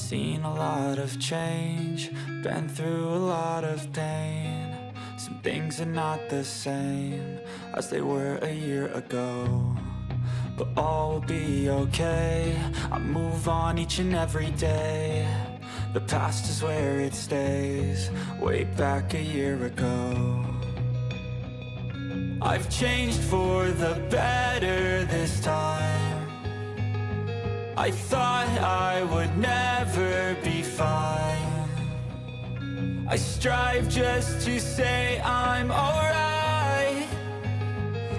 seen a lot of change, been through a lot of pain. Some things are not the same as they were a year ago, but all will be okay. I move on each and every day. The past is where it stays, way back a year ago. I've changed for the better this time. I thought I would never be fine. I strive just to say I'm alright,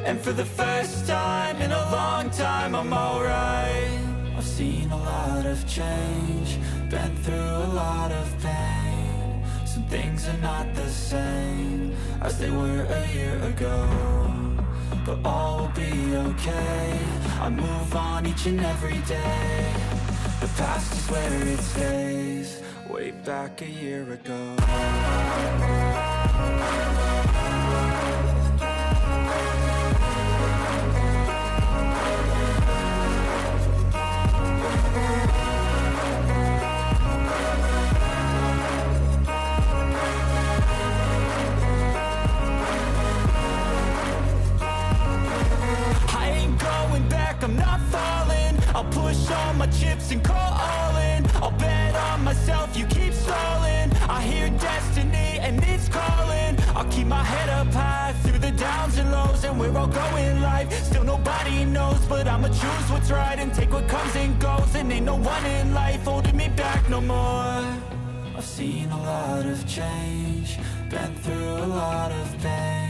and for the first time in a long time I'm alright. I've seen a lot of change, been through a lot of pain. Some things are not the same as they were a year ago, but all will be okay. I move on each and every day. The past is where it stays, way back a year ago. I'm not falling, I'll push all my chips and call all in. I'll bet on myself, you keep stalling. I hear destiny and it's calling. I'll keep my head up high through the downs and lows, and we're all going life. Still nobody knows, but I'ma choose what's right and take what comes and goes. And ain't no one in life holding me back no more. I've seen a lot of change, been through a lot of pain.